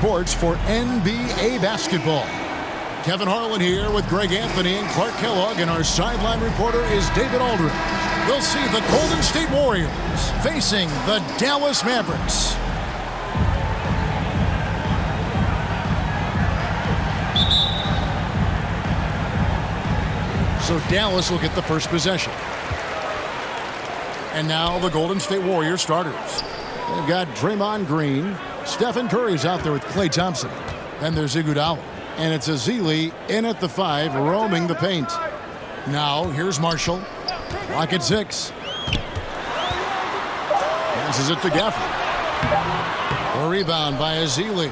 Sports for NBA basketball. Kevin Harlan here with Greg Anthony and Clark Kellogg, and our sideline reporter is David Aldridge. We'll see the Golden State Warriors facing the Dallas Mavericks. So Dallas will get the first possession. And now the Golden State Warriors starters. They've got Draymond Green. Stephen Curry's out there with Klay Thompson. Then there's Iguodala. And it's Ezeli in at the 5, roaming the paint. Now here's Marshall. Clock at 6. Passes it to Gafford. A rebound by Ezeli.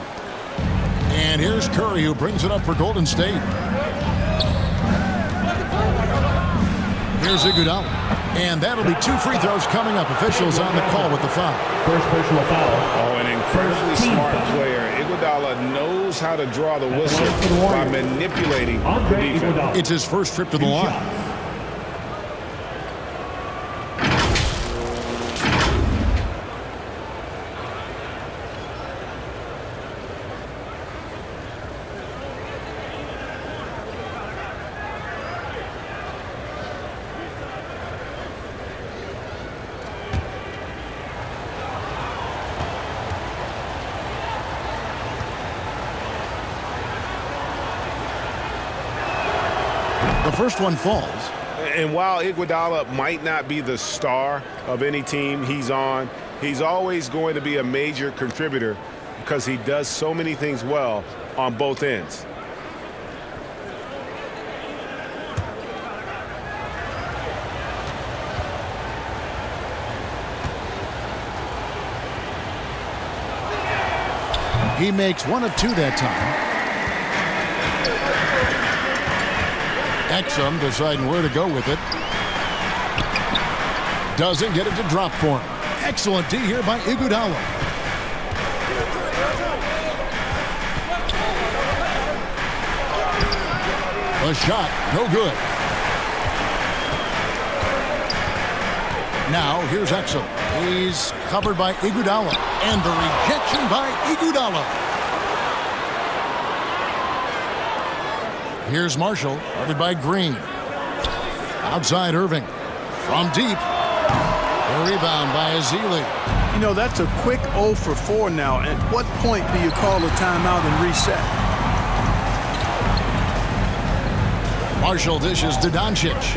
And here's Curry, who brings it up for Golden State. Here's Iguodala. And that'll be 2 free throws coming up. Officials on the call with the foul. First personal foul. Oh, an incredibly smart player. Iguodala knows how to draw the whistle by manipulating the defense. It's his first trip to the line. The first one falls. And while Iguodala might not be the star of any team he's on, he's always going to be a major contributor because he does so many things well on both ends. He makes 1 of 2 that time. Exum deciding where to go with it. Doesn't get it to drop for him. Excellent D here by Iguodala. A shot, no good. Now here's Exum. He's covered by Iguodala. And the rejection by Iguodala. Here's Marshall, guarded by Green. Outside Irving. From deep. A rebound by Ezeli. You know, that's a quick 0 for 4 now. At what point do you call a timeout and reset? Marshall dishes to Doncic.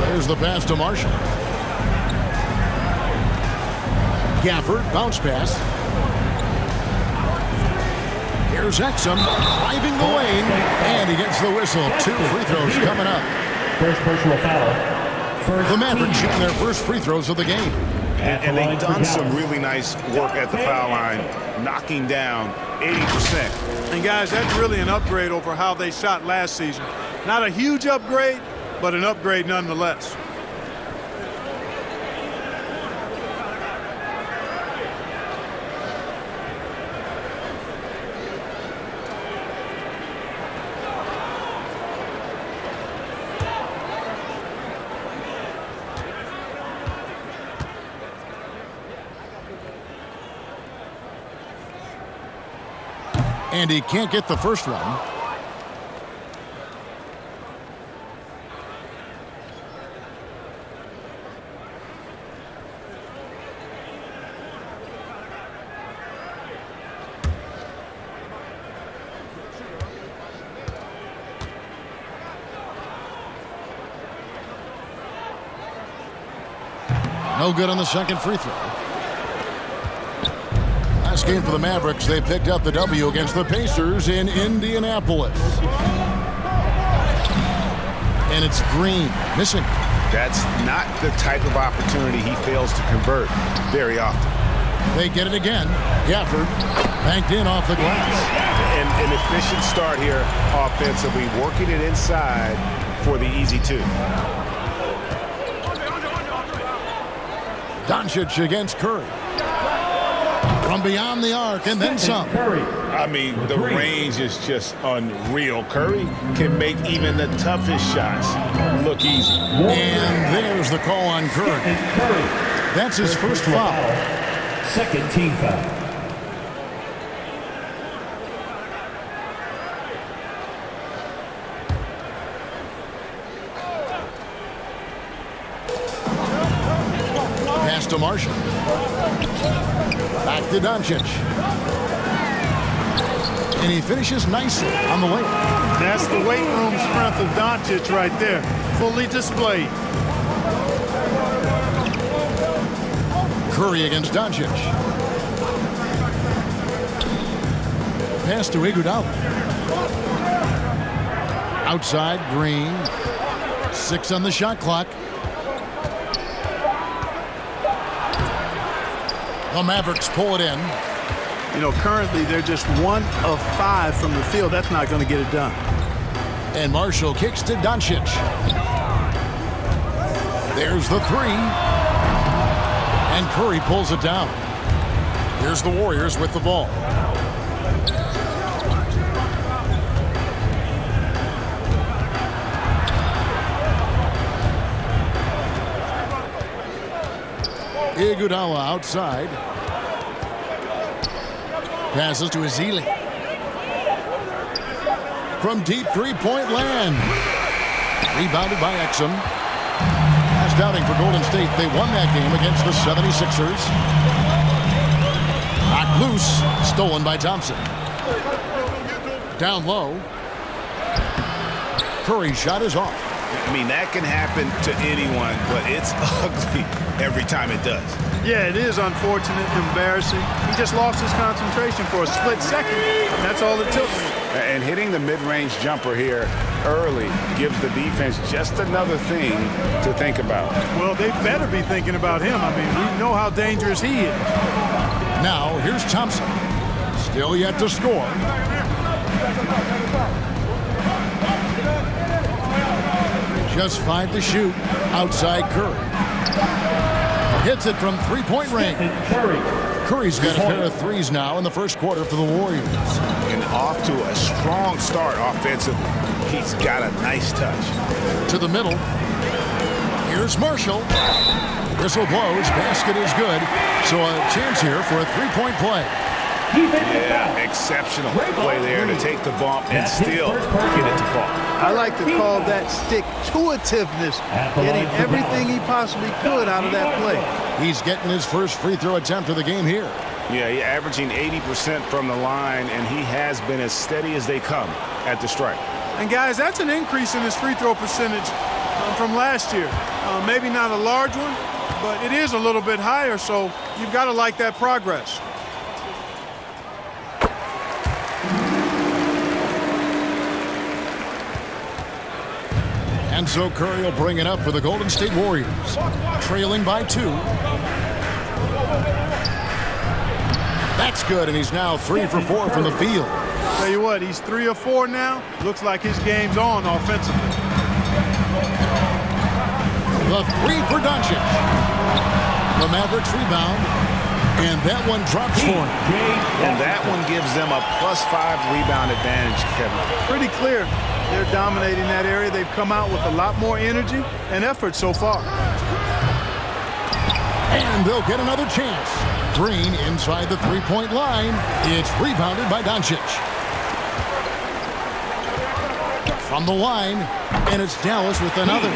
There's the pass to Marshall. Gafford, bounce pass. Here's Exum driving the lane, and he gets the whistle. 2 free throws coming up. First personal foul. The Mavericks shooting their first free throws of the game. And they've done some really nice work at the foul line, knocking down 80%. And guys, that's really an upgrade over how they shot last season. Not a huge upgrade, but an upgrade nonetheless. And he can't get the first one. No good on the second free throw. Last game for the Mavericks, they picked up the W against the Pacers in Indianapolis. And it's Green missing. That's not the type of opportunity he fails to convert very often. They get it again. Gafford banked in off the glass. And an efficient start here offensively, working it inside for the easy 2. Doncic against Curry. From beyond the arc and then some. I mean, the range is just unreal. Curry can make even the toughest shots look easy. And there's the call on Curry. That's his first foul. Second team foul. Pass to Marshall. Back to Doncic. And he finishes nicely on the layup. That's the weight room strength of Doncic right there. Fully displayed. Curry against Doncic. Pass to Iguodala. Outside, Green. 6 on the shot clock. The Mavericks pull it in. You know, currently they're just 1 of 5 from the field. That's not going to get it done. And Marshall kicks to Doncic. There's the 3. And Curry pulls it down. Here's the Warriors with the ball. Iguodala outside. Passes to Ezeli. From deep three-point land. Rebounded by Exum. Last outing for Golden State. They won that game against the 76ers. Knocked loose. Stolen by Thompson. Down low. Curry's shot is off. I mean, that can happen to anyone, but it's ugly every time it does. Yeah, it is unfortunate, embarrassing. He just lost his concentration for a split second. And that's all it took. And hitting the mid-range jumper here early gives the defense just another thing to think about. Well, they better be thinking about him. I mean, we know how dangerous he is. Now, here's Thompson. Still yet to score. Just 5 to shoot. Outside Curry. Hits it from three-point range. Curry's got a pair of threes now in the first quarter for the Warriors. And off to a strong start offensively. He's got a nice touch. To the middle. Here's Marshall. Whistle blows. Basket is good. So a chance here for a three-point play. Yeah, exceptional play there to take the bump and still get it to fall. I like to call that stick-to-itiveness, getting everything he possibly could out of that play. He's getting his first free throw attempt of the game here. Yeah, he's averaging 80% from the line, and he has been as steady as they come at the stripe. And, guys, that's an increase in his free throw percentage from last year. Maybe not a large one, but it is a little bit higher, so you've got to like that progress. And so Curry will bring it up for the Golden State Warriors. Trailing by 2. That's good, and he's now 3 for 4 from the field. Tell you what, he's 3 of 4 now. Looks like his game's on offensively. The 3 for Doncic. The Mavericks rebound, and that one drops for him. And that one gives them a +5 rebound advantage, Kevin. Pretty clear. They're dominating that area. They've come out with a lot more energy and effort so far. And they'll get another chance. Green inside the three-point line. It's rebounded by Doncic. From the line, and it's Dallas with another.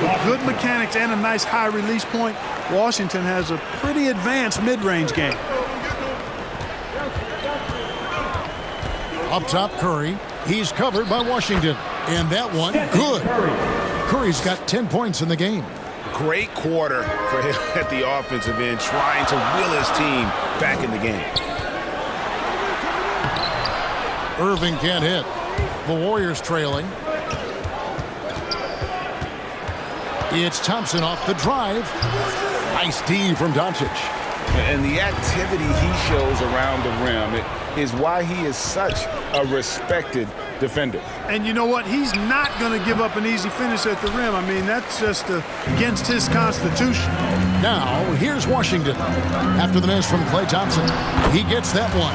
With good mechanics and a nice high release point, Washington has a pretty advanced mid-range game. Up top, Curry. He's covered by Washington. And that one, good. Curry's got 10 points in the game. Great quarter for him at the offensive end, trying to will his team back in the game. Irving can't hit. The Warriors trailing. It's Thompson off the drive. Nice D from Doncic. And the activity he shows around the rim is why he is such a respected defender. And you know what? He's not going to give up an easy finish at the rim. I mean, that's just against his constitution. Now, here's Washington. After the miss from Klay Thompson, he gets that one.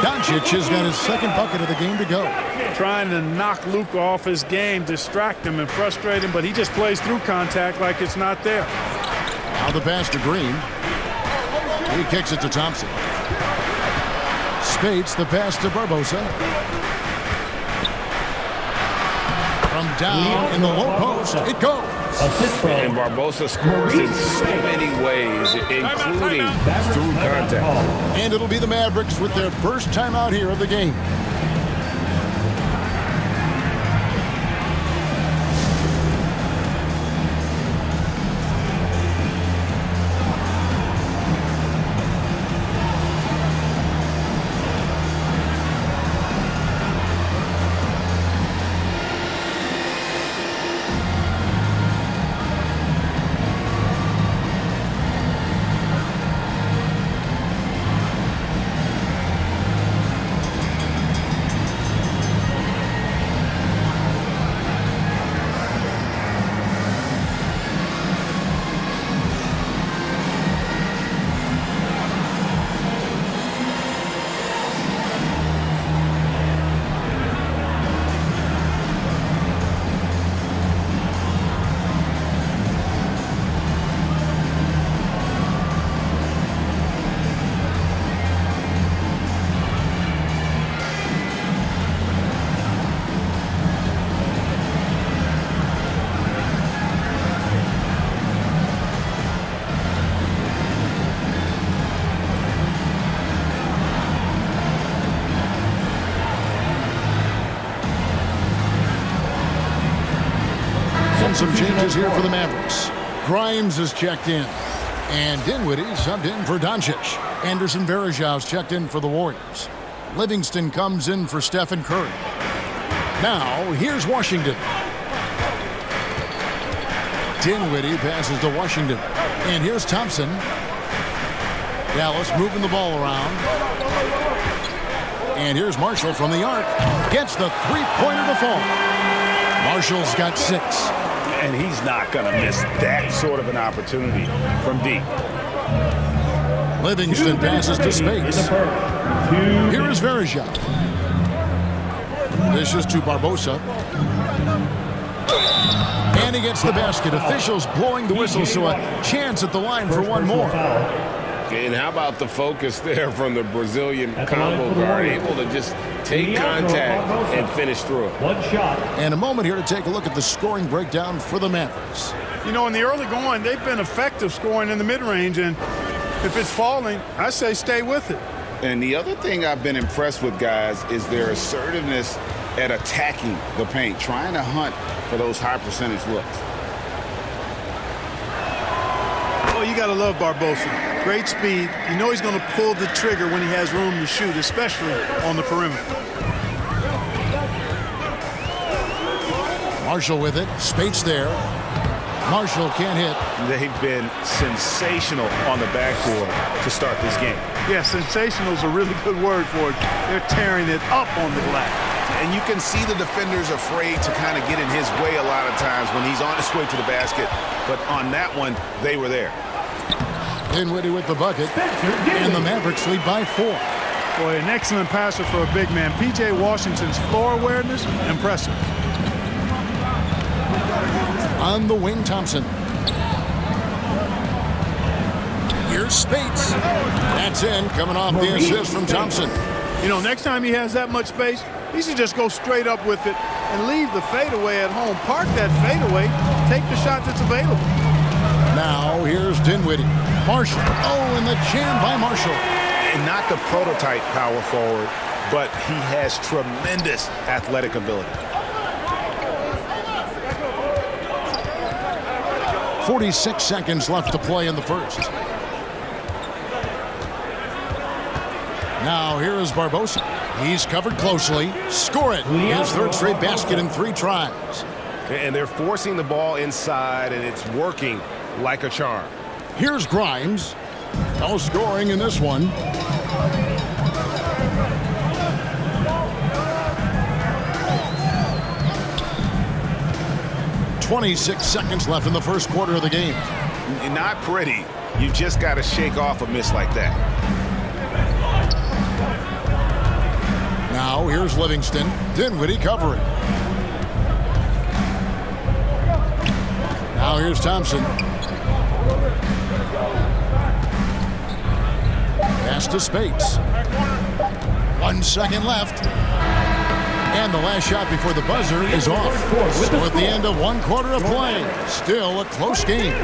Doncic has got his second bucket of the game to go. Trying to knock Luka off his game, distract him and frustrate him, but he just plays through contact like it's not there. Now the pass to Green. He kicks it to Thompson. Spates the pass to Barbosa. From down in the low post, it goes. Assist And from Barbosa scores in so many ways, including through contact. And it'll be the Mavericks with their first timeout here of the game. Some changes here for the Mavericks. Grimes is checked in. And Dinwiddie subbed in for Doncic. Anderson Varejão's checked in for the Warriors. Livingston comes in for Stephen Curry. Now, here's Washington. Dinwiddie passes to Washington. And here's Thompson. Dallas moving the ball around. And here's Marshall from the arc. Gets the three-pointer to fall. Marshall's got 6. And he's not going to miss that sort of an opportunity from deep. Livingston passes to Speights. Here is Varejão. This is to Barbosa. And he gets the basket. Officials blowing the whistle, so a chance at the line for one more. And how about the focus there from the Brazilian combo guard, able to just take contact and finish through it. One shot. And a moment here to take a look at the scoring breakdown for the Mavericks. You know, in the early going, they've been effective scoring in the mid-range, and if it's falling, I say stay with it. And the other thing I've been impressed with, guys, is their assertiveness at attacking the paint, trying to hunt for those high percentage looks. Oh, you got to love Barbosa. Great speed. You know he's going to pull the trigger when he has room to shoot, especially on the perimeter. Marshall with it. Speights there. Marshall can't hit. They've been sensational on the backcourt to start this game. Yeah, sensational is a really good word for it. They're tearing it up on the glass. And you can see the defenders afraid to kind of get in his way a lot of times when he's on his way to the basket. But on that one, they were there. Dinwiddie with the bucket. And the Mavericks lead by 4. Boy, an excellent passer for a big man. P.J. Washington's floor awareness, impressive. On the wing, Thompson. Here's Speights. That's in, coming off the assist from Thompson. You know, next time he has that much space, he should just go straight up with it and leave the fadeaway at home. Park that fadeaway, take the shot that's available. Now, here's Dinwiddie. Marshall. Oh, and the jam by Marshall. And not the prototype power forward, but he has tremendous athletic ability. 46 seconds left to play in the first. Now here is Barbosa. He's covered closely. Score it. His third straight basket in 3 tries. And they're forcing the ball inside, and it's working like a charm. Here's Grimes. No scoring in this one. .26 seconds left in the first quarter of the game. Not pretty. You just got to shake off a miss like that. Now here's Livingston. Dinwiddie covering. Now here's Thompson. Pass to Speights. 1 second left. And the last shot before the buzzer is off. So at the end of one quarter of play, still a close game.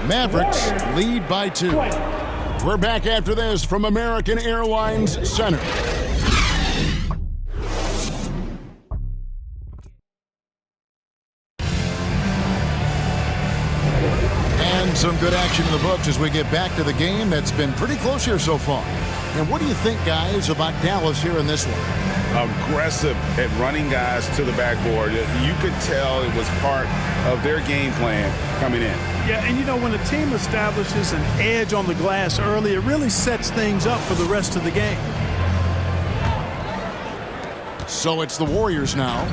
Mavericks lead by 2. We're back after this from American Airlines Center. And some good action in the books as we get back to the game that's been pretty close here so far. And what do you think, guys, about Dallas here in this one? Aggressive at running guys to the backboard. You could tell it was part of their game plan coming in. Yeah, and you know, when a team establishes an edge on the glass early, it really sets things up for the rest of the game. So it's the Warriors now,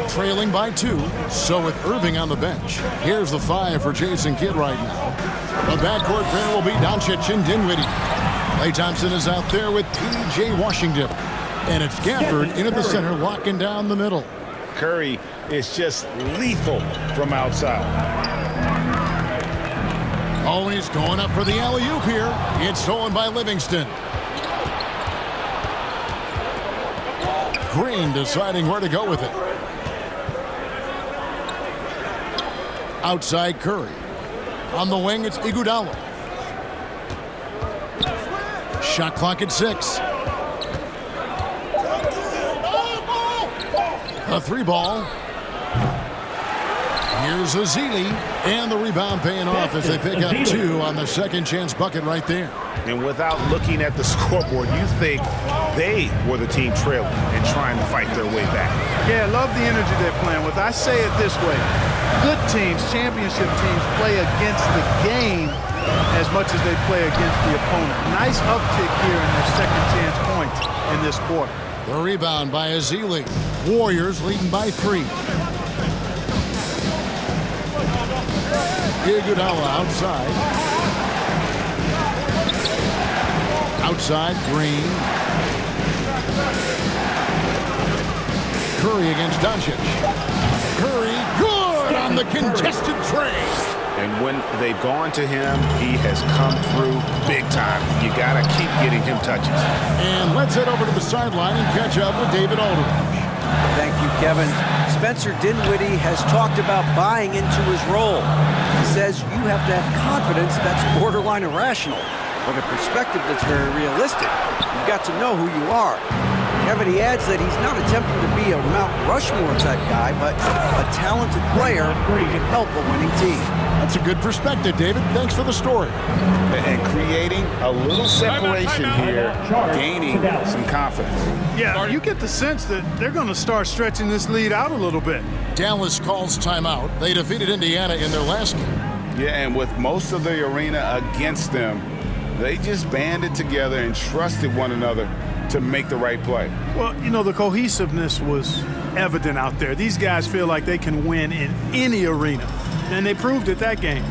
trailing by 2. So with Irving on the bench. Here's the 5 for Jason Kidd right now. The backcourt pair will be Doncic and Dinwiddie. Klay Thompson is out there with P.J. Washington. And it's Gafford in at the center, locking down the middle. Curry is just lethal from outside. Oh, he's going up for the alley-oop here. It's stolen by Livingston. Green deciding where to go with it. Outside Curry. On the wing, it's Iguodala. Shot clock at 6. A 3-ball. Here's Ezeli, and the rebound paying off as they pick up 2 on the second chance bucket right there. And without looking at the scoreboard, you think they were the team trailing and trying to fight their way back. Yeah, I love the energy they're playing with. I say it this way. Good teams, championship teams, play against the game as much as they play against the opponent. Nice uptick here in their second chance points in this quarter. The rebound by Ezeli. Warriors leading by 3. Iguodala outside. Outside, Green. Curry against Doncic. Curry, good on the contested tray. And when they've gone to him, he has come through big time. You got to keep getting him touches. And let's head over to the sideline and catch up with David Aldridge. Thank you, Kevin. Spencer Dinwiddie has talked about buying into his role. He says you have to have confidence that's borderline irrational, but a perspective that's very realistic. You've got to know who you are. Kevin, he adds that he's not attempting to be a Mount Rushmore type guy, but a talented player who can help a winning team. That's a good perspective, David. Thanks for the story. And creating a little separation here, gaining some confidence. Yeah, you get the sense that they're going to start stretching this lead out a little bit. Dallas calls timeout. They defeated Indiana in their last game. Yeah, and with most of the arena against them, they just banded together and trusted one another to make the right play. Well, you know, the cohesiveness was evident out there. These guys feel like they can win in any arena, and they proved it that game.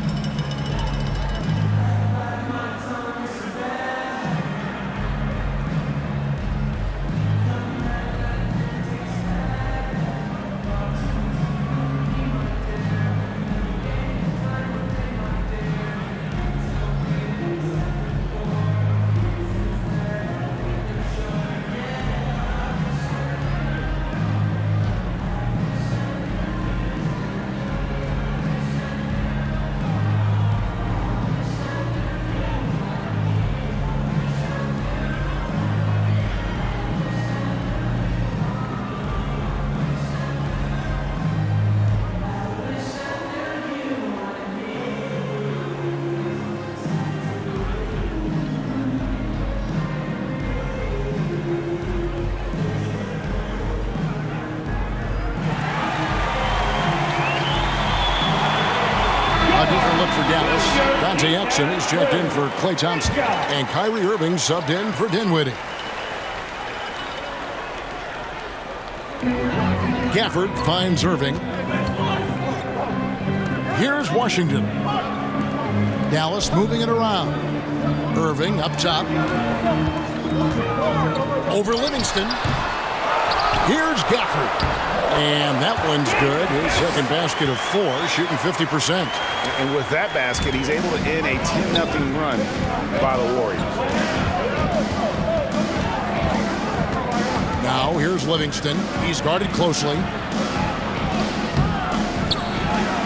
Dante Exum is checked in for Klay Thompson. And Kyrie Irving subbed in for Dinwiddie. Gafford finds Irving. Here's Washington. Dallas moving it around. Irving up top. Over Livingston. Here's Gafford. And that one's good. His second basket of 4, shooting 50%. And with that basket, he's able to end a 10-0 run by the Warriors. Now Now here's Livingston. He's guarded closely.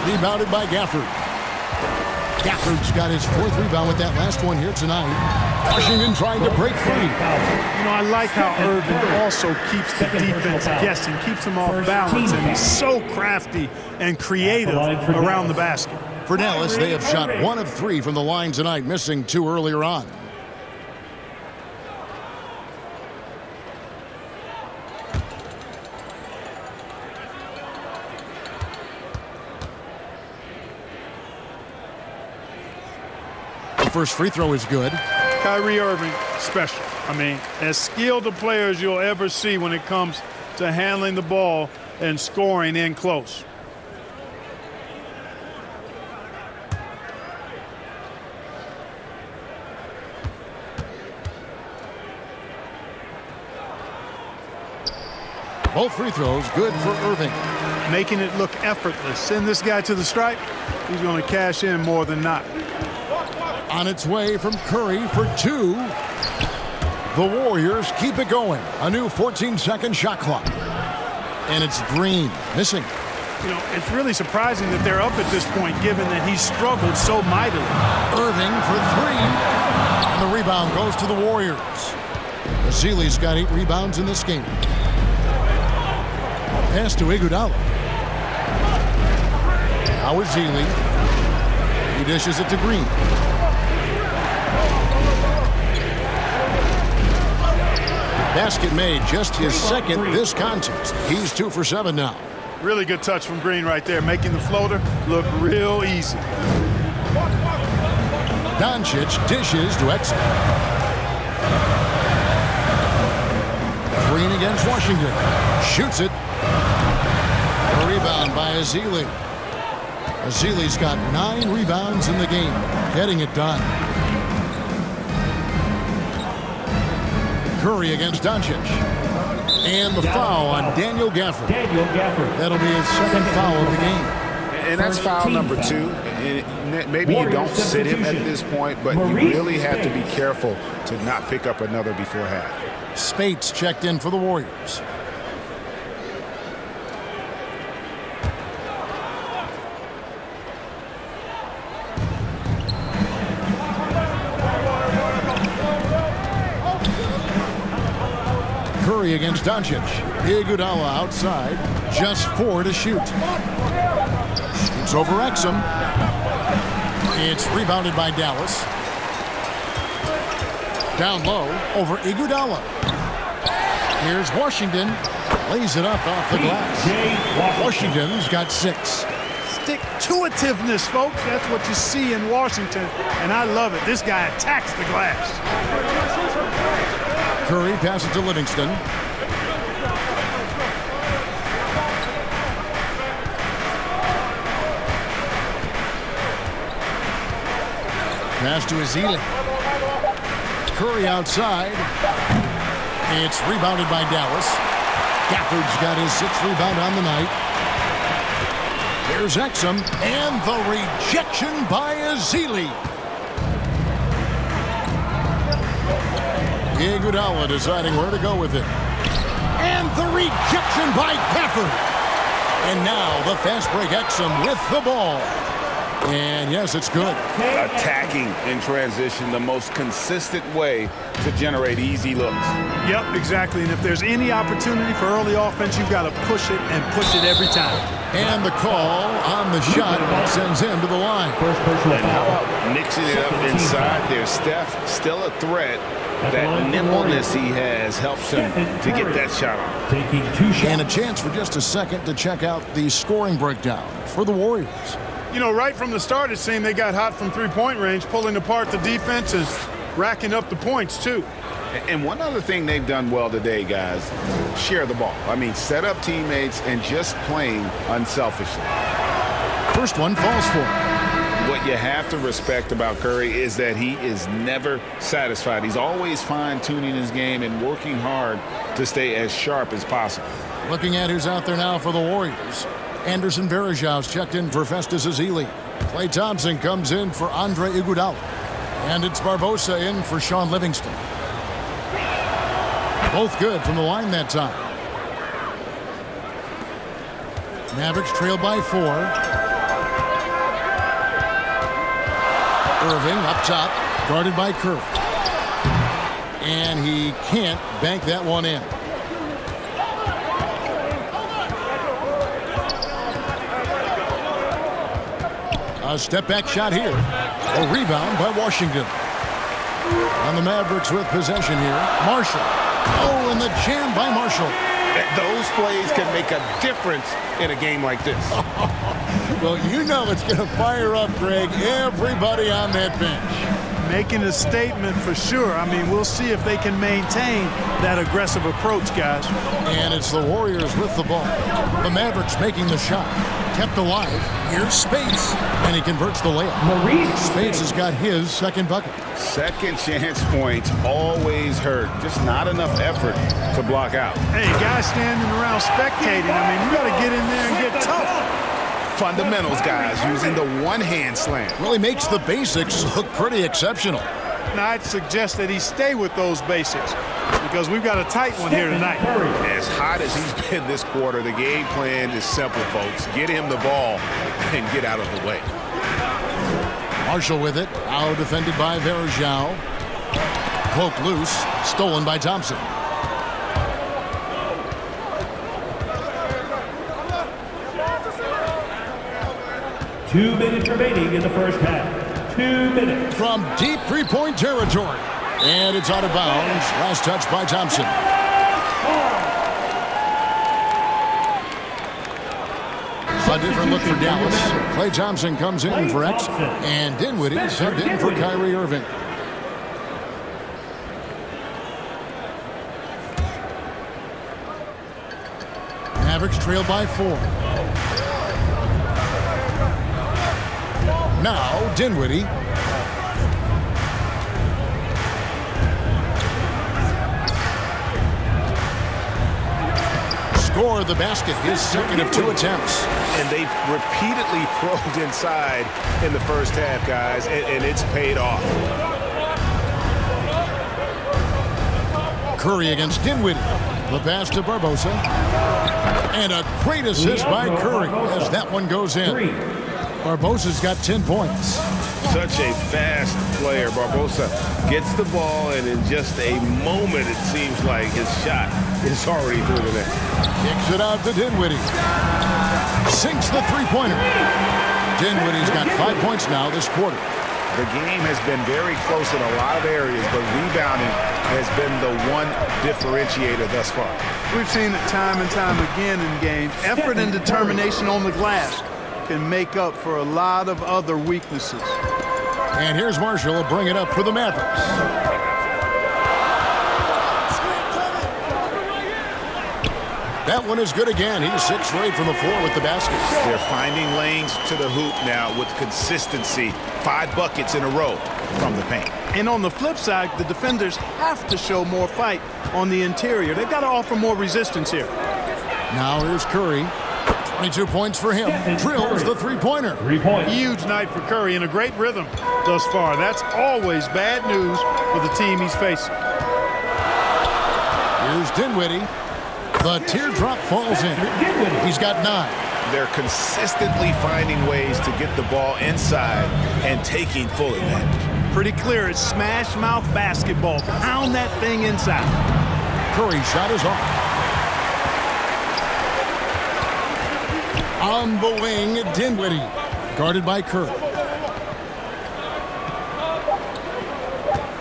Rebounded by Gafford. Gafford's got his 4th rebound with that last one here tonight. Washington trying to break free. You know, I like how Irving also keeps the defense guessing, keeps them off balance, and he's so crafty and creative around the basket. For Dallas, they have shot 1 of 3 from the line tonight, missing 2 earlier on. The first free throw is good. Kyrie Irving, special. I mean, as skilled a player as you'll ever see when it comes to handling the ball and scoring in close. Both free throws good for Irving. Making it look effortless. Send this guy to the stripe, he's going to cash in more than not. On its way from Curry for 2. The Warriors keep it going. A new 14-second shot clock. And it's Green missing. You know, it's really surprising that they're up at this point, given that he's struggled so mightily. Irving for 3. And the rebound goes to the Warriors. Ezeli's got 8 rebounds in this game. Pass to Iguodala. Now Ezeli. He dishes it to Green. Basket made, just his 2nd this contest. He's 2 for 7 now. Really good touch from Green right there, making the floater look real easy. Doncic dishes to Exum. Green against Washington. Shoots it. A rebound by Ezeli. Ezeli's got 9 rebounds in the game. Getting it done. Curry against Doncic. And the foul on Daniel Gafford. That'll be his 2nd foul of the game. And that's foul number 2. And maybe you don't sit him at this point, but you really have to be careful to not pick up another before half. Spates checked in for the Warriors. Curry against Doncic. Iguodala outside. Just 4 to shoot. Shoots over Exum. It's rebounded by Dallas. Down low over Iguodala. Here's Washington. Lays it up off the glass. Washington's got 6. Stick-to-itiveness, folks. That's what you see in Washington, and I love it. This guy attacks the glass. Curry passes to Livingston. Pass to Ezeli. Curry outside. It's rebounded by Dallas. Gafford's got his 6th rebound on the night. Here's Exum, and the rejection by Ezeli. Iguodala deciding where to go with it. And the rejection by Gafford. And now the fast break Exum with the ball. And yes, it's good. Attacking in transition, the most consistent way to generate easy looks. Yep, exactly. And if there's any opportunity for early offense, you've got to push it and push it every time. And the call on the shot sends him to the line. And how about mixing it up inside there? Steph still a threat. That nimbleness he has helps him to get that shot off. Taking 2 shots. And a chance for just a second to check out the scoring breakdown for the Warriors. You know, right from the start, it seemed they got hot from three-point range, pulling apart the defense and racking up the points, too. And one other thing they've done well today, guys, share the ball. I mean, set up teammates and just playing unselfishly. First one falls for him. What you have to respect about Curry is that he is never satisfied. He's always fine-tuning his game and working hard to stay as sharp as possible. Looking at who's out there now for the Warriors. Anderson Varejão's checked in for Festus Ezeli. Klay Thompson comes in for Andre Iguodala. And it's Barbosa in for Sean Livingston. Both good from the line that time. Mavericks trail by 4. Irving up top, guarded by Curry. And he can't bank that one in. A step-back shot here. A rebound by Washington. And the Mavericks with possession here. Marshall. Oh, and the jam by Marshall. Those plays can make a difference in a game like this. Well, you know it's going to fire up, Greg, everybody on that bench. Making a statement for sure. I mean, we'll see if they can maintain that aggressive approach, guys. And it's the Warriors with the ball. The Mavericks making the shot. Kept alive. Here's Speights. And he converts the layup. Speights has got his second bucket. Second chance points always hurt. Just not enough effort to block out. Hey, guys standing around spectating. I mean, you got to get in there and get tough. Fundamentals, guys, using the one-hand slam. Really makes the basics look pretty exceptional. Now, I'd suggest that he stay with those basics because we've got a tight one here tonight. As hot as he's been this quarter, the game plan is simple, folks. Get him the ball and get out of the way. Marshall with it. Now defended by Varejao. Poked loose. Stolen by Thompson. Two minutes remaining in the first half. 2 minutes. From deep three-point territory. And it's out of bounds. Last touch by Thompson. A different look for Dallas. Klay Thompson comes in for X. And Dinwiddie subbed in for Kyrie Irving. Mavericks trail by 4. Now Dinwiddie. Score the basket, his second of 2 attempts. And they've repeatedly probed inside in the first half, guys, and it's paid off. Curry against Dinwiddie. The pass to Barbosa. And a great assist by Curry as that one goes in. Barbosa's got 10 points. Such a fast player. Barbosa gets the ball, and in just a moment, it seems like his shot is already through the net. Kicks it out to Dinwiddie. Sinks the three-pointer. Dinwiddie's got 5 points now this quarter. The game has been very close in a lot of areas, but rebounding has been the one differentiator thus far. We've seen it time and time again in games. Effort and determination on the glass can make up for a lot of other weaknesses. And here's Marshall to bring it up for the Mavericks. That one is good again. He's 6 for 8 from the floor with the basket. They're finding lanes to the hoop now with consistency. 5 buckets in a row from the paint. And on the flip side, the defenders have to show more fight on the interior. They've got to offer more resistance here. Now here's Curry. 22 points for him. Drills the three-pointer. 3 points. Huge night for Curry and a great rhythm thus far. That's always bad news for the team he's facing. Here's Dinwiddie. The teardrop falls in. He's got 9. They're consistently finding ways to get the ball inside and taking full advantage. Pretty clear. It's smash mouth basketball. Pound that thing inside. Curry's shot is off. On the wing, Dinwiddie. Guarded by Curry.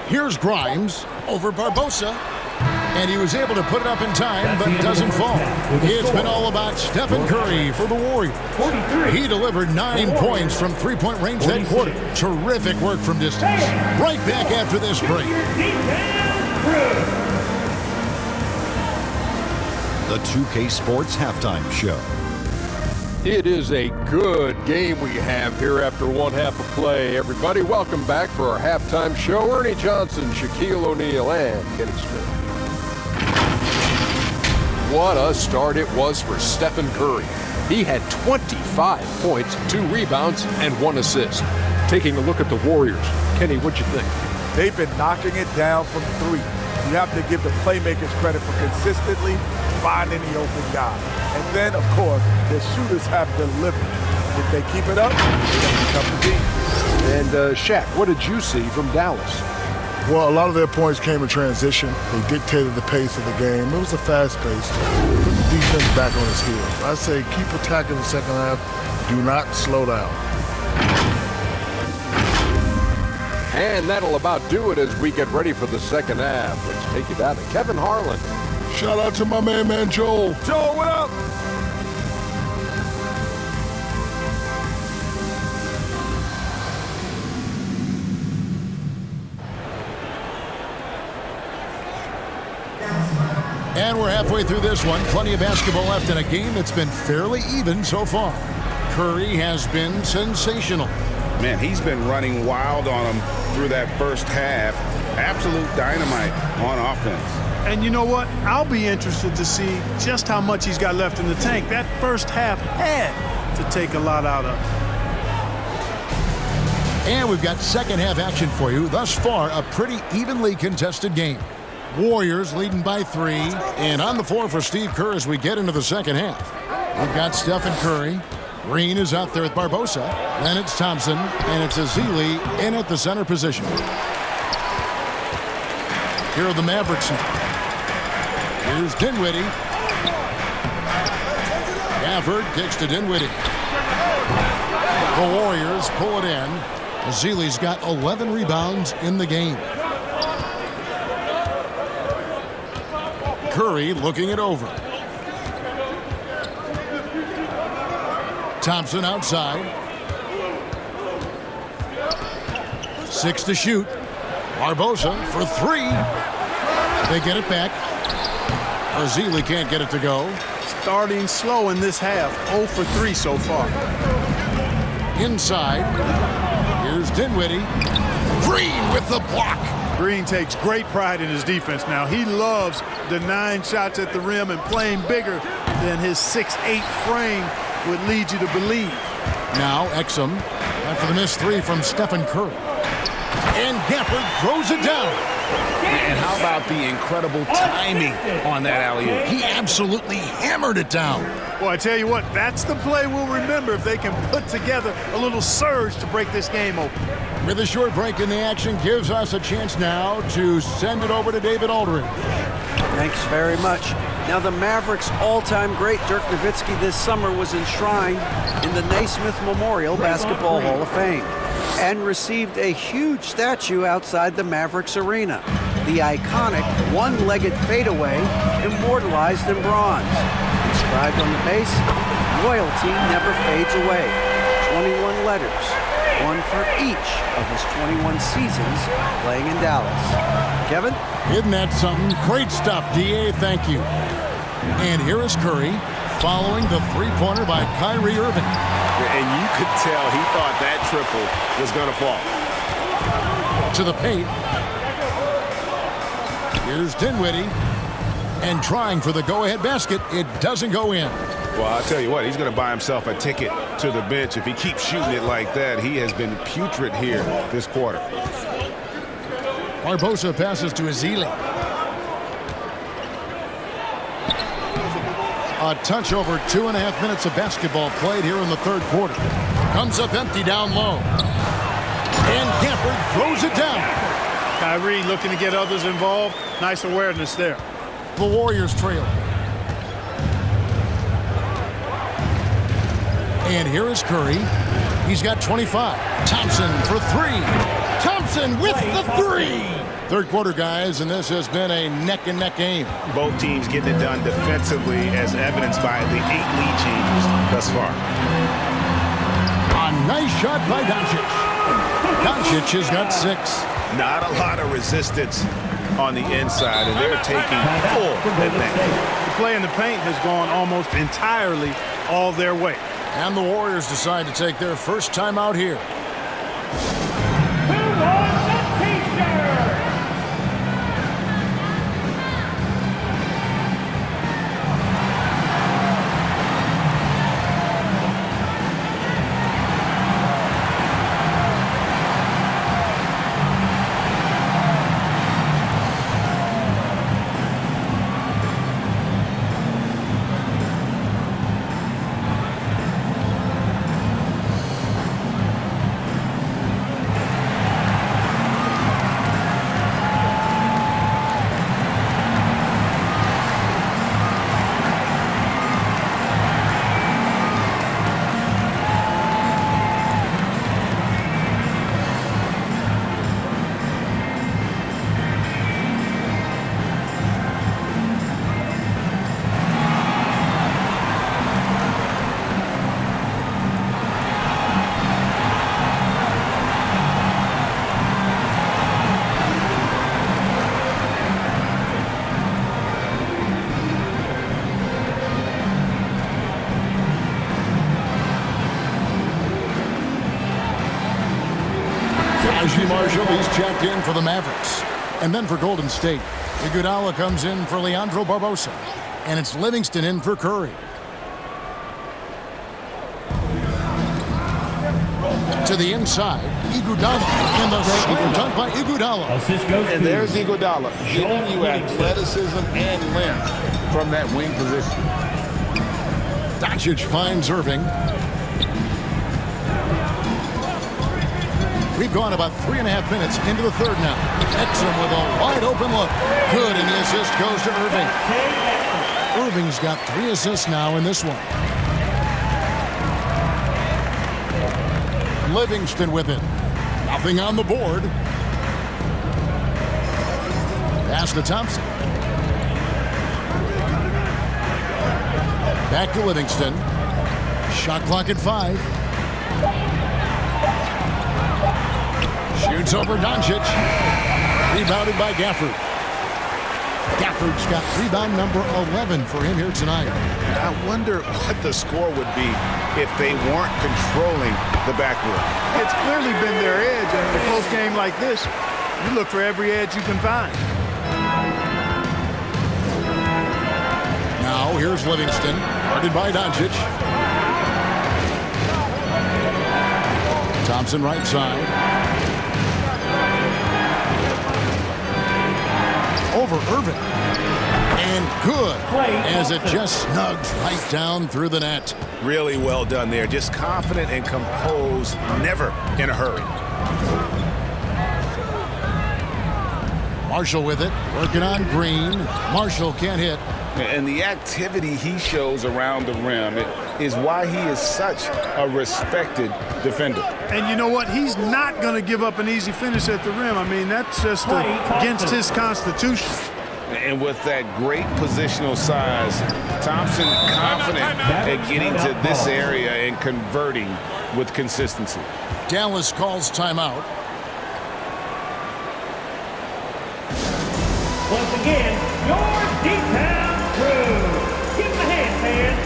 Here's Grimes over Barbosa. And he was able to put it up in time, but doesn't fall. It's been all about Stephen Curry for the Warriors. He delivered 9 points from three-point range that quarter. Terrific work from distance. Right back after this break. The 2K Sports Halftime Show. It is a good game we have here after one half of play. Everybody, welcome back for our halftime show. Ernie Johnson, Shaquille O'Neal, and Kenny Smith. What a start it was for Stephen Curry. He had 25 points, 2 rebounds, and 1 assist. Taking a look at the Warriors. Kenny, what'd you think? They've been knocking it down from 3. You have to give the playmakers credit for consistently find any open guy. And then, of course, the shooters have delivered. If they keep it up, they're going to be tough to beat. And Shaq, what did you see from Dallas? Well, a lot of their points came in transition. They dictated the pace of the game. It was a fast pace. Put the defense back on its heels. I say keep attacking the second half. Do not slow down. And that'll about do it as we get ready for the second half. Let's take you down to Kevin Harlan. Shout out to my man Joel. Joel, what up? And we're halfway through this one. Plenty of basketball left in a game that's been fairly even so far. Curry has been sensational. Man, he's been running wild on him through that first half. Absolute dynamite on offense. And you know what? I'll be interested to see just how much he's got left in the tank. That first half had to take a lot out of. And we've got second half action for you. Thus far, a pretty evenly contested game. Warriors leading by 3. And on the floor for Steve Kerr as we get into the second half. We've got Stephen Curry. Green is out there with Barbosa. Then it's Thompson. And it's Ezeli in at the center position. Here are the Mavericks now. Here's Dinwiddie. Gafford kicks to Dinwiddie. The Warriors pull it in. Ezeli's got 11 rebounds in the game. Curry looking it over. Thompson outside. 6 to shoot. Barbosa for 3. They get it back. Ezeli can't get it to go. Starting slow in this half. 0 for 3 so far. Inside. Here's Dinwiddie. Green with the block. Green takes great pride in his defense now. He loves denying shots at the rim and playing bigger than his 6'8" frame would lead you to believe. Now Exum after the missed 3 from Stephen Curry. And Gafford throws it down. And how about the incredible timing on that alley-oop? He absolutely hammered it down. Well, I tell you what, that's the play we'll remember if they can put together a little surge to break this game open. With a short break in the action gives us a chance now to send it over to David Aldridge. Thanks very much. Now the Mavericks' all-time great Dirk Nowitzki this summer was enshrined in the Naismith Memorial Basketball Hall of Fame and received a huge statue outside the Mavericks arena. The iconic one-legged fadeaway immortalized in bronze. Inscribed on the base, loyalty never fades away. 21 letters, one for each of his 21 seasons playing in Dallas. Kevin? Isn't that something? Great stuff, D.A. Thank you. And here is Curry following the three-pointer by Kyrie Irving. And you could tell he thought that triple was going to fall. To the paint. Here's Dinwiddie. And trying for the go-ahead basket. It doesn't go in. Well, I'll tell you what, he's going to buy himself a ticket to the bench. If he keeps shooting it like that, he has been putrid here this quarter. Barbosa passes to Ezeli. A touch over 2.5 minutes of basketball played here in the third quarter. Comes up empty down low. And Gafford throws it down. Kyrie looking to get others involved. Nice awareness there. The Warriors trail. And here is Curry. He's got 25. Thompson for 3. Thompson with the 3. Third quarter, guys, and this has been a neck-and-neck game. Both teams getting it done defensively as evidenced by the 8 lead changes thus far. A nice shot by Doncic. Doncic has got 6. Not a lot of resistance on the inside, and they're taking full advantage. The play in the paint has gone almost entirely all their way. And the Warriors decide to take their first time out here. Marshall, he's checked in for the Mavericks. And then for Golden State, Iguodala comes in for Leandro Barbosa. And it's Livingston in for Curry. To the inside, Iguodala. And the slam dunk by Iguodala. Assist goes And to there's Iguodala, giving you athleticism and length from that wing position. Doncic finds Irving. We've gone about 3.5 minutes into the third now. Exum with a wide open look. Good, and the assist goes to Irving. Irving's got 3 assists now in this one. Livingston with it. Nothing on the board. Pass to Thompson. Back to Livingston. Shot clock at 5. Shoots over Doncic. Rebounded by Gafford. Gafford's got rebound number 11 for him here tonight. I wonder what the score would be if they weren't controlling the backboard. It's clearly been their edge, and in a close game like this, you look for every edge you can find. Now here's Livingston, guarded by Doncic. Thompson right side. Over Irving. And good, as it just snugs right down through the net. Really well done there. Just confident and composed, never in a hurry. Marshall with it, working on Green. Marshall can't hit. And the activity he shows around the rim is why he is such a respected defender. And you know what? He's not going to give up an easy finish at the rim. I mean, that's just against his constitution. And with that great positional size, Thompson confident at getting to this area and converting with consistency. Dallas calls timeout. Once again, your D-Town crew. Give them a hand, fans.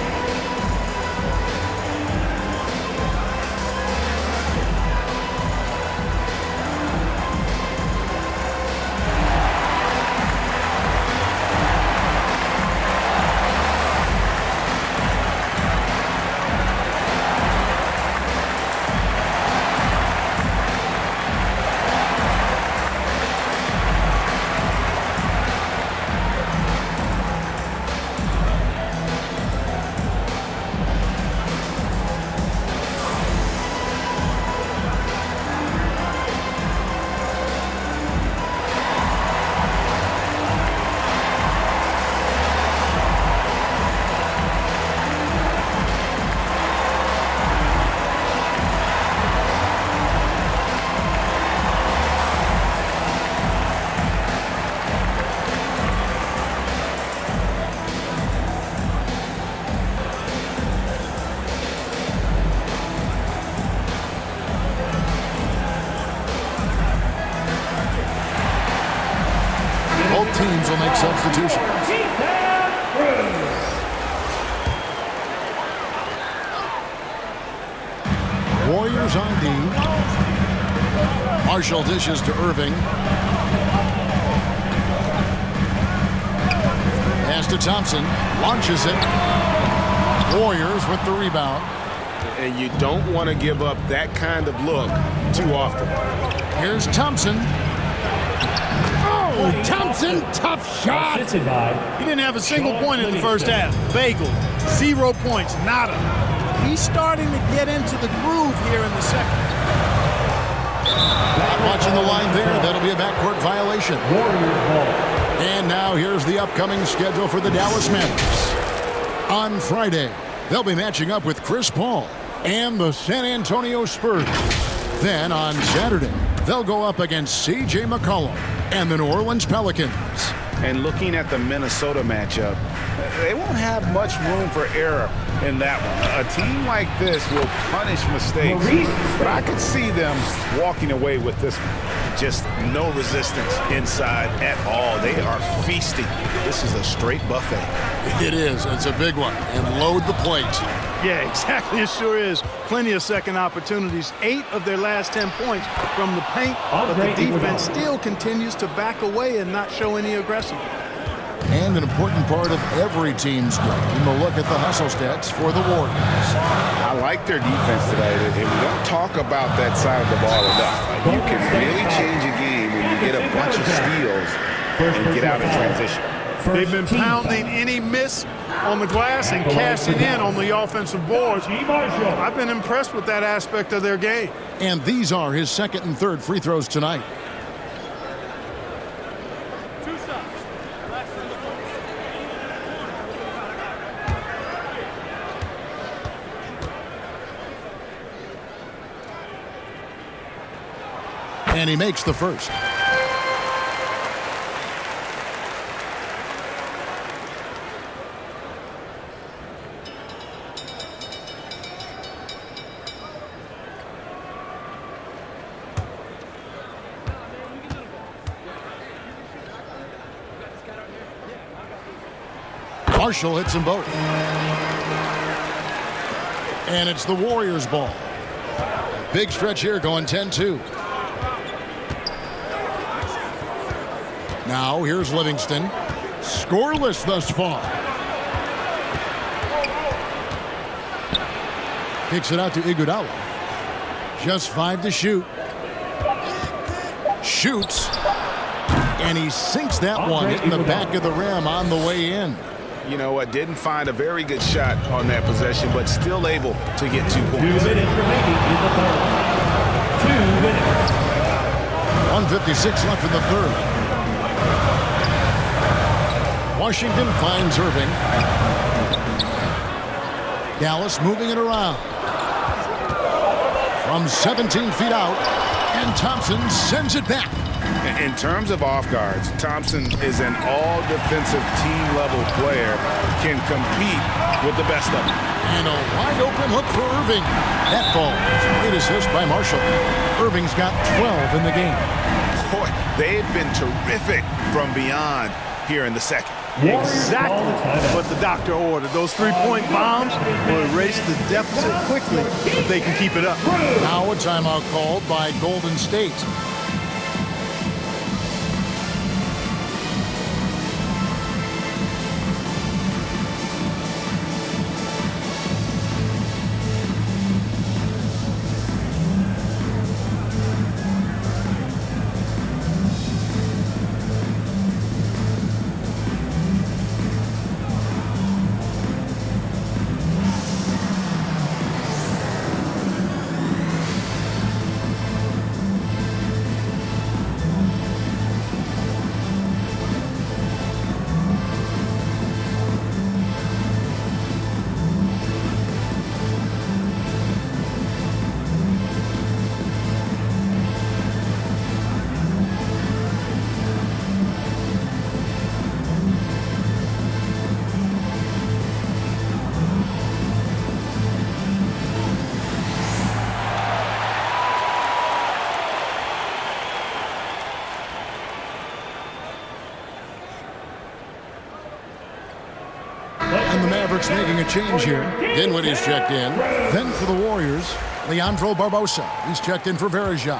Both teams will make substitutions. Warriors on D. Marshall dishes to Irving. Pass to Thompson. Launches it. Warriors with the rebound. And you don't want to give up that kind of look too often. Here's Thompson. Oh, Thompson, tough shot. He didn't have a single point in the first half. Bagel, 0 points, nada. He's starting to get into the groove here in the second. Not watching the line there. That'll be a backcourt violation. And now here's the upcoming schedule for the Dallas Mavericks. On Friday, they'll be matching up with Chris Paul and the San Antonio Spurs. Then on Saturday, they'll go up against C.J. McCollum and the New Orleans Pelicans. And looking at the Minnesota matchup, they won't have much room for error in that one. A team like this will punish mistakes, but I could see them walking away with this one. Just no resistance inside at all. They are feasting. This is a straight buffet. It is. It's a big one. And load the plate. Yeah, exactly. It sure is. Plenty of second opportunities. 8 of their last 10 points from the paint, but the defense still continues to back away and not show any aggressiveness. And an important part of every team's game, a look at the hustle stats for the Warriors. I like their defense today, and we don't talk about that side of the ball enough. You can really change a game when you get a bunch of steals and get out in transition. They've been pounding any miss on the glass and cashing in on the offensive boards. I've been impressed with that aspect of their game. And these are his second and third free throws tonight. And he makes the first. Marshall hits them both. And it's the Warriors' ball. Big stretch here going 10-2. Now here's Livingston. Scoreless thus far. Kicks it out to Iguodala. Just 5 to shoot. Shoots. And he sinks that one, hitting the back of the rim on the way in. You know what? Didn't find a very good shot on that possession, but still able to get 2 points. 2 minutes remaining in the third. 2 minutes. 1:56 left in the third. Washington finds Irving. Dallas moving it around. From 17 feet out, and Thompson sends it back. In terms of off guards, Thompson is an all-defensive team-level player, can compete with the best of them. And a wide-open look for Irving. That ball is a great assist by Marshall. Irving's got 12 in the game. Boy, they've been terrific from beyond here in the second. Exactly what the doctor ordered. Those 3-point bombs will erase the deficit quickly if they can keep it up. Now a timeout called by Golden State. And the Mavericks making a change here. Dinwiddie's checked in. Then for the Warriors, Leandro Barbosa. He's checked in for Varejao.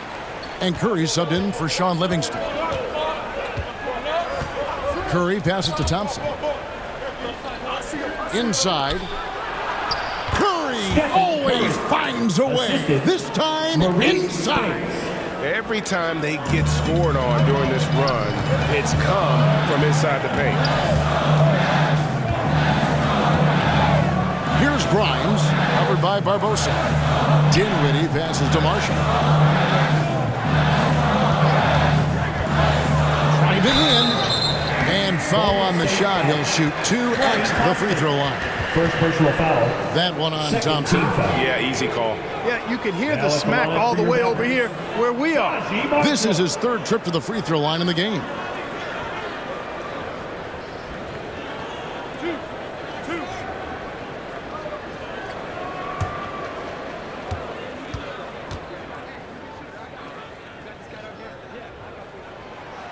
And Curry subbed in for Sean Livingston. Curry passes to Thompson. Inside. Curry always finds a way. This time inside. Every time they get scored on during this run, it's come from inside the paint. Here's Grimes, covered by Barbosa. Dinwiddie passes to Marshall. Driving in. And foul on the shot. He'll shoot 2 at the free throw line. First personal foul. That one on Thompson. Yeah, easy call. Yeah, you could hear the smack all the way over here where we are. This is his 3rd trip to the free throw line in the game.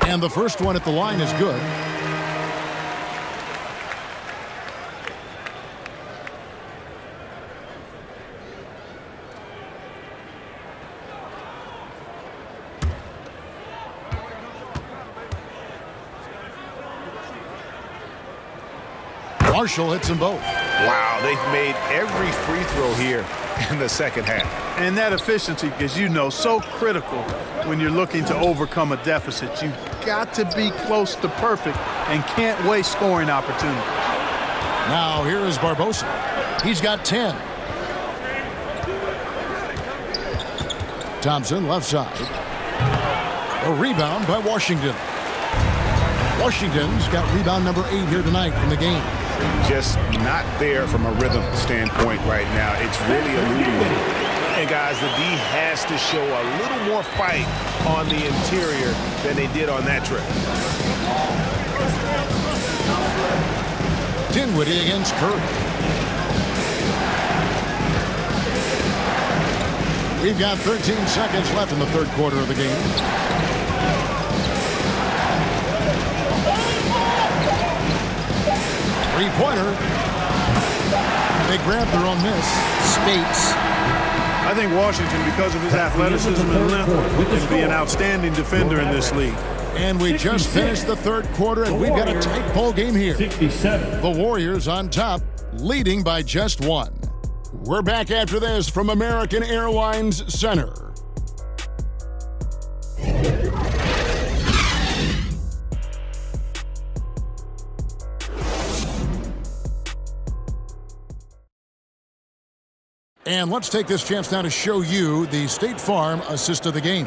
And the first one at the line is good. Marshall hits them both. Wow, they've made every free throw here in the second half. And that efficiency, as you know, so critical when you're looking to overcome a deficit. You've got to be close to perfect and can't waste scoring opportunities. Now here is Barbosa. He's got 10. Thompson left side. A rebound by Washington. Washington's got rebound number 8 here tonight in the game. Just not there from a rhythm standpoint right now. It's really eluding them. And guys, the D has to show a little more fight on the interior than they did on that trip. Dinwiddie against Curry. We've got 13 seconds left in the third quarter of the game. Three-pointer. They grab their own miss. Spates. I think Washington, because of his athleticism and length, can be an outstanding defender in this league. And we just finished the third quarter, and we've got a tight ball game here. 67. The Warriors on top, leading by just 1. We're back after this from American Airlines Center. And let's take this chance now to show you the State Farm assist of the game.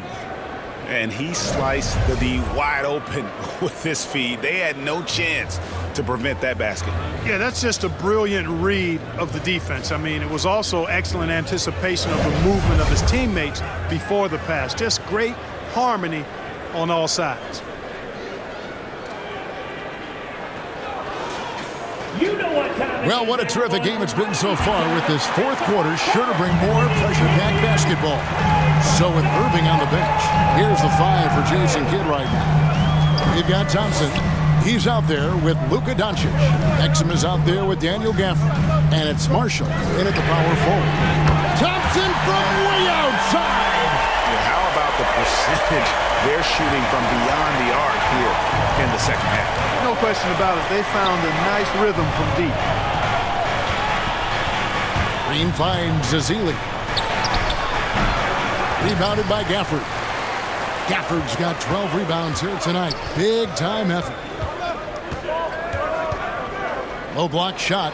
And he sliced the D wide open with this feed. They had no chance to prevent that basket. Yeah, that's just a brilliant read of the defense. I mean, it was also excellent anticipation of the movement of his teammates before the pass. Just great harmony on all sides. Well, what a terrific game it's been so far, with this fourth quarter sure to bring more pressure-packed basketball. So with Irving on the bench, here's the 5 for Jason Kidd right now. We've got Thompson. He's out there with Luka Doncic. Exum is out there with Daniel Gafford. And it's Marshall in at the power forward. Thompson from way outside. Yeah, how about the percentage they're shooting from beyond the arc here in the second half? No question about it. They found a nice rhythm from deep. Green finds Ezeli. Rebounded by Gafford. Gafford's got 12 rebounds here tonight. Big time effort. Low block shot.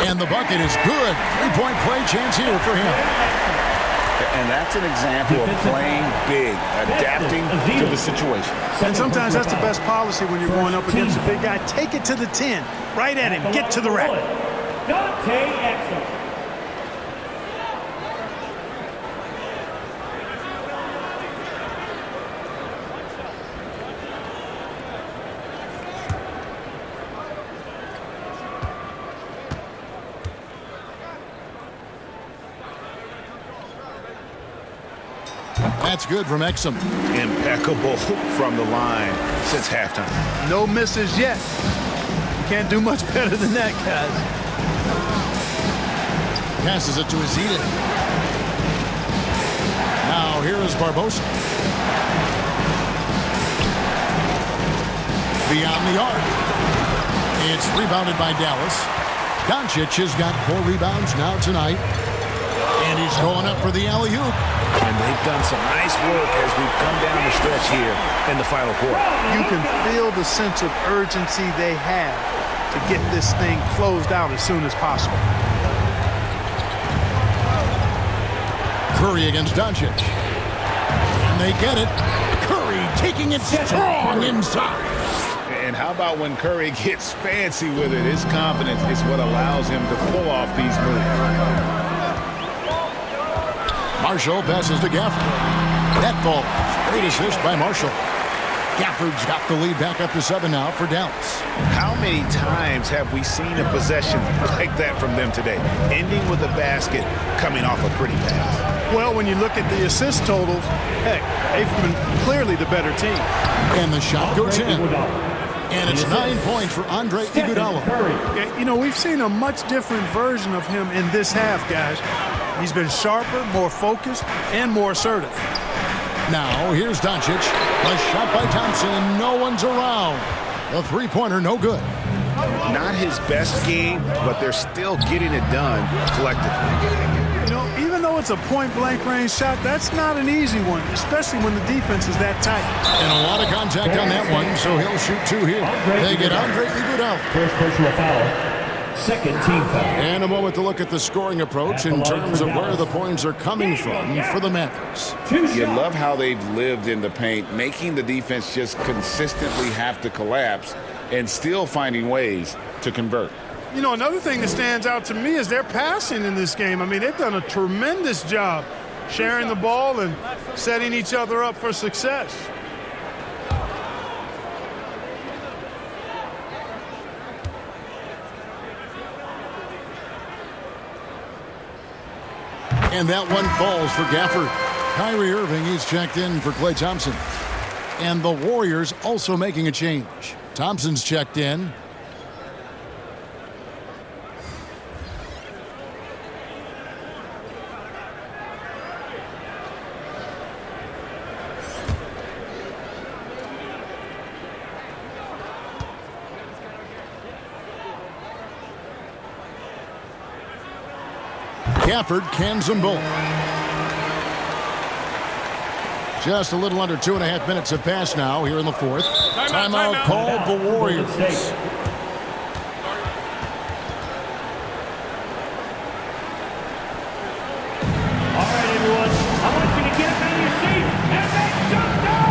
And the bucket is good. Three-point play chance here for him. And that's an example of playing big, adapting to the situation. And sometimes that's the best policy when you're going up against a big guy. Take it to the 10. Right at him. Get to the rack. Dante Exum. That's good from Exum. Impeccable from the line since halftime. No misses yet. You can't do much better than that, guys. Passes it to Ezeli. Now here is Barbosa. Beyond the arc. It's rebounded by Dallas. Doncic has got 4 rebounds now tonight. And he's going up for the alley-oop. And they've done some nice work as we've come down the stretch here in the final quarter. You can feel the sense of urgency they have to get this thing closed out as soon as possible. Curry against Doncic. And they get it. Curry taking it strong inside. And how about when Curry gets fancy with it? His confidence is what allows him to pull off these moves. Marshall passes to Gafford. That ball. Great assist by Marshall. Gafford's got the lead back up to 7 now for Dallas. How many times have we seen a possession like that from them today? Ending with a basket, coming off a pretty pass. Well, when you look at the assist totals, heck, they've been clearly the better team. And the shot goes in. And it's 9 points for Andre Iguodala. Yeah, you know, we've seen a much different version of him in this half, guys. He's been sharper, more focused, and more assertive. Now, here's Doncic. A shot by Thompson, and no one's around. The three-pointer, no good. Not his best game, but they're still getting it done collectively. You know, even though it's a point-blank range shot, that's not an easy one, especially when the defense is that tight. And a lot of contact on that one, so he'll shoot 2 here. They get Andre Iguodala. First personal foul. Second team foul. And a moment to look at the scoring approach in terms of where the points are coming from for the Mavericks. You love how they've lived in the paint, making the defense just consistently have to collapse and still finding ways to convert. You know, another thing that stands out to me is their passing in this game. I mean, they've done a tremendous job sharing the ball and setting each other up for success. And that one falls for Gafford. Kyrie Irving, he's checked in for Klay Thompson. And the Warriors also making a change. Thompson's checked in. Gafford cans them both. Just a little under 2.5 minutes have passed now here in the fourth. Timeout called the Warriors. All right, everyone. I want you to get up out of your seat and make some noise!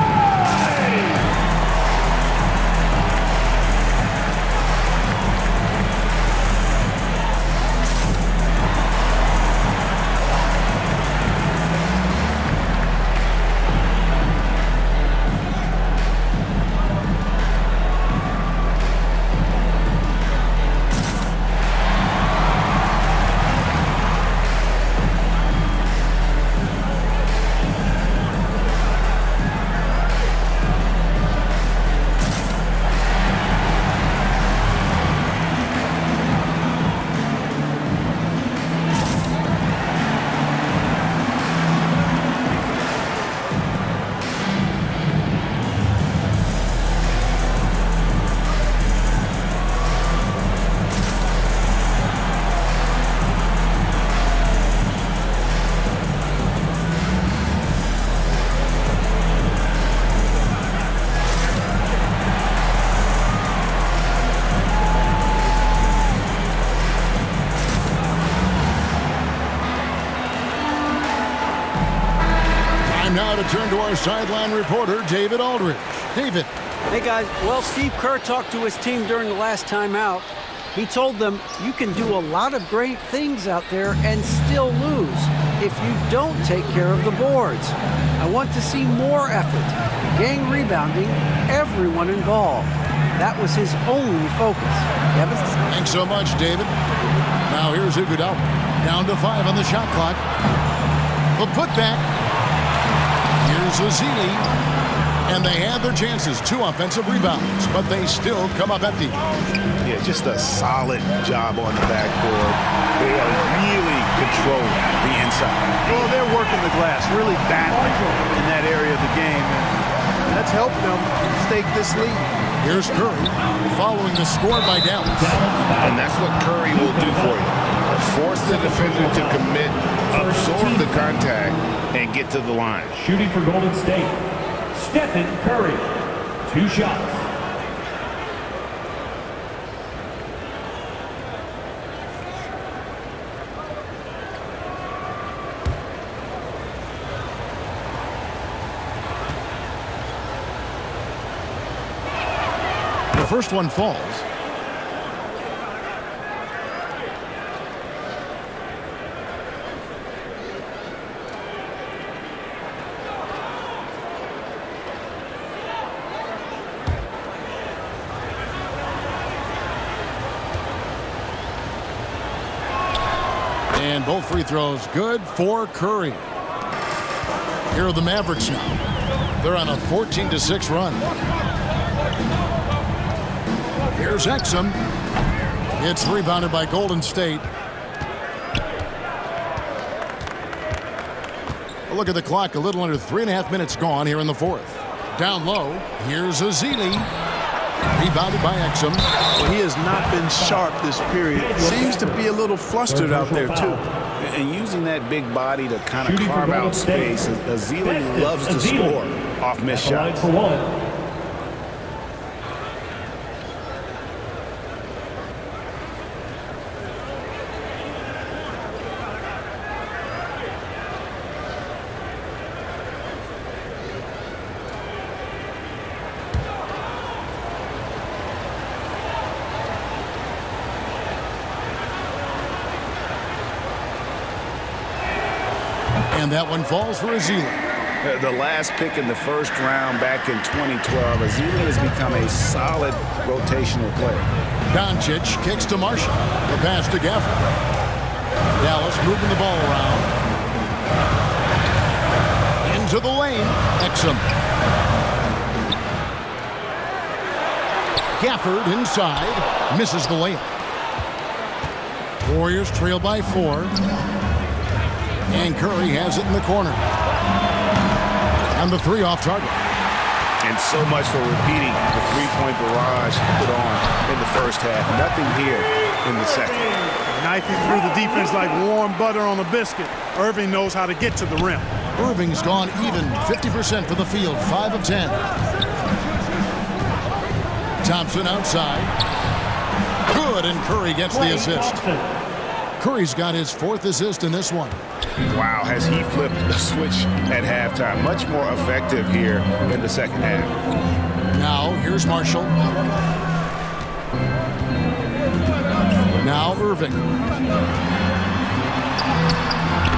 Now to turn to our sideline reporter, David Aldridge. David. Hey, guys. Well, Steve Kerr talked to his team during the last timeout. He told them you can do a lot of great things out there and still lose if you don't take care of the boards. I want to see more effort, gang rebounding, everyone involved. That was his only focus. Kevin? Thanks so much, David. Now here's Iguodala. Down to 5 on the shot clock. The putback. Here's Ezeli, and they had their chances. 2 offensive rebounds, but they still come up empty. Yeah, just a solid job on the backboard. They are really controlling the inside. Well, they're working the glass, really battling in that area of the game, and that's helped them stake this lead. Here's Curry, following the score by Dallas. And that's what Curry will do for you. Force the defender to commit, absorb the contact, and get to the line. Shooting for Golden State, Stephen Curry. 2 shots. The first one falls. And both free throws good for Curry. Here are the Mavericks now. They're on a 14-6 run. Here's Exum. It's rebounded by Golden State. A look at the clock. A little under 3.5 minutes gone here in the fourth. Down low. Here's Ezeli. Rebounded by Exum. Well, he has not been sharp this period. Seems to be a little flustered out there, too. And using that big body to kind of carve out space, Ezeli loves to score off missed shots. And that one falls for Ezeli. The last pick in the first round back in 2012, Ezeli has become a solid rotational player. Doncic kicks to Marshall. The pass to Gafford. Dallas moving the ball around. Into the lane. Exum. Gafford inside. Misses the layup. Warriors trail by 4. And Curry has it in the corner. And the 3 off target. And so much for repeating the three-point barrage put on in the first half. Nothing here in the second. Knifing through the defense like warm butter on a biscuit. Irving knows how to get to the rim. Irving's gone even 50% from the field, 5 of 10. Thompson outside. Good, and Curry gets the assist. Curry's got his 4th assist in this one. Wow, has he flipped the switch at halftime. Much more effective here in the second half. Now, here's Marshall. Now, Irving.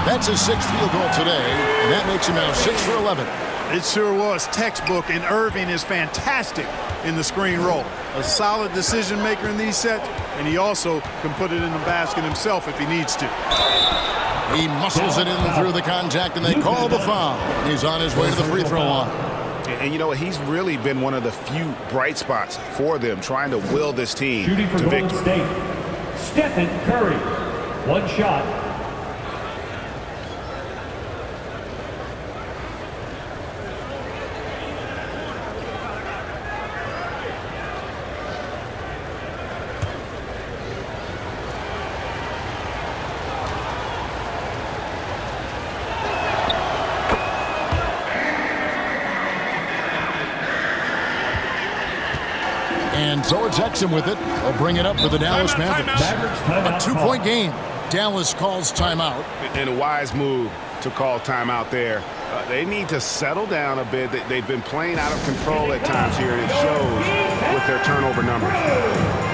That's his 6th field goal today, and that makes him now 6 for 11. It sure was textbook, and Irving is fantastic in the screen roll. A solid decision maker in these sets, and he also can put it in the basket himself if he needs to. He muscles it in through the contact, and they call the foul. He's on his way to the free throw line. And you know, he's really been one of the few bright spots for them, trying to will this team Shooting for to Golden victory. State, Stephen Curry. 1 shot. And so it's Exum with it. They'll bring it up for the Dallas Mavericks. A 2-point game. Dallas calls timeout. And a wise move to call timeout there. They need to settle down a bit. They've been playing out of control at times here, and it shows with their turnover numbers.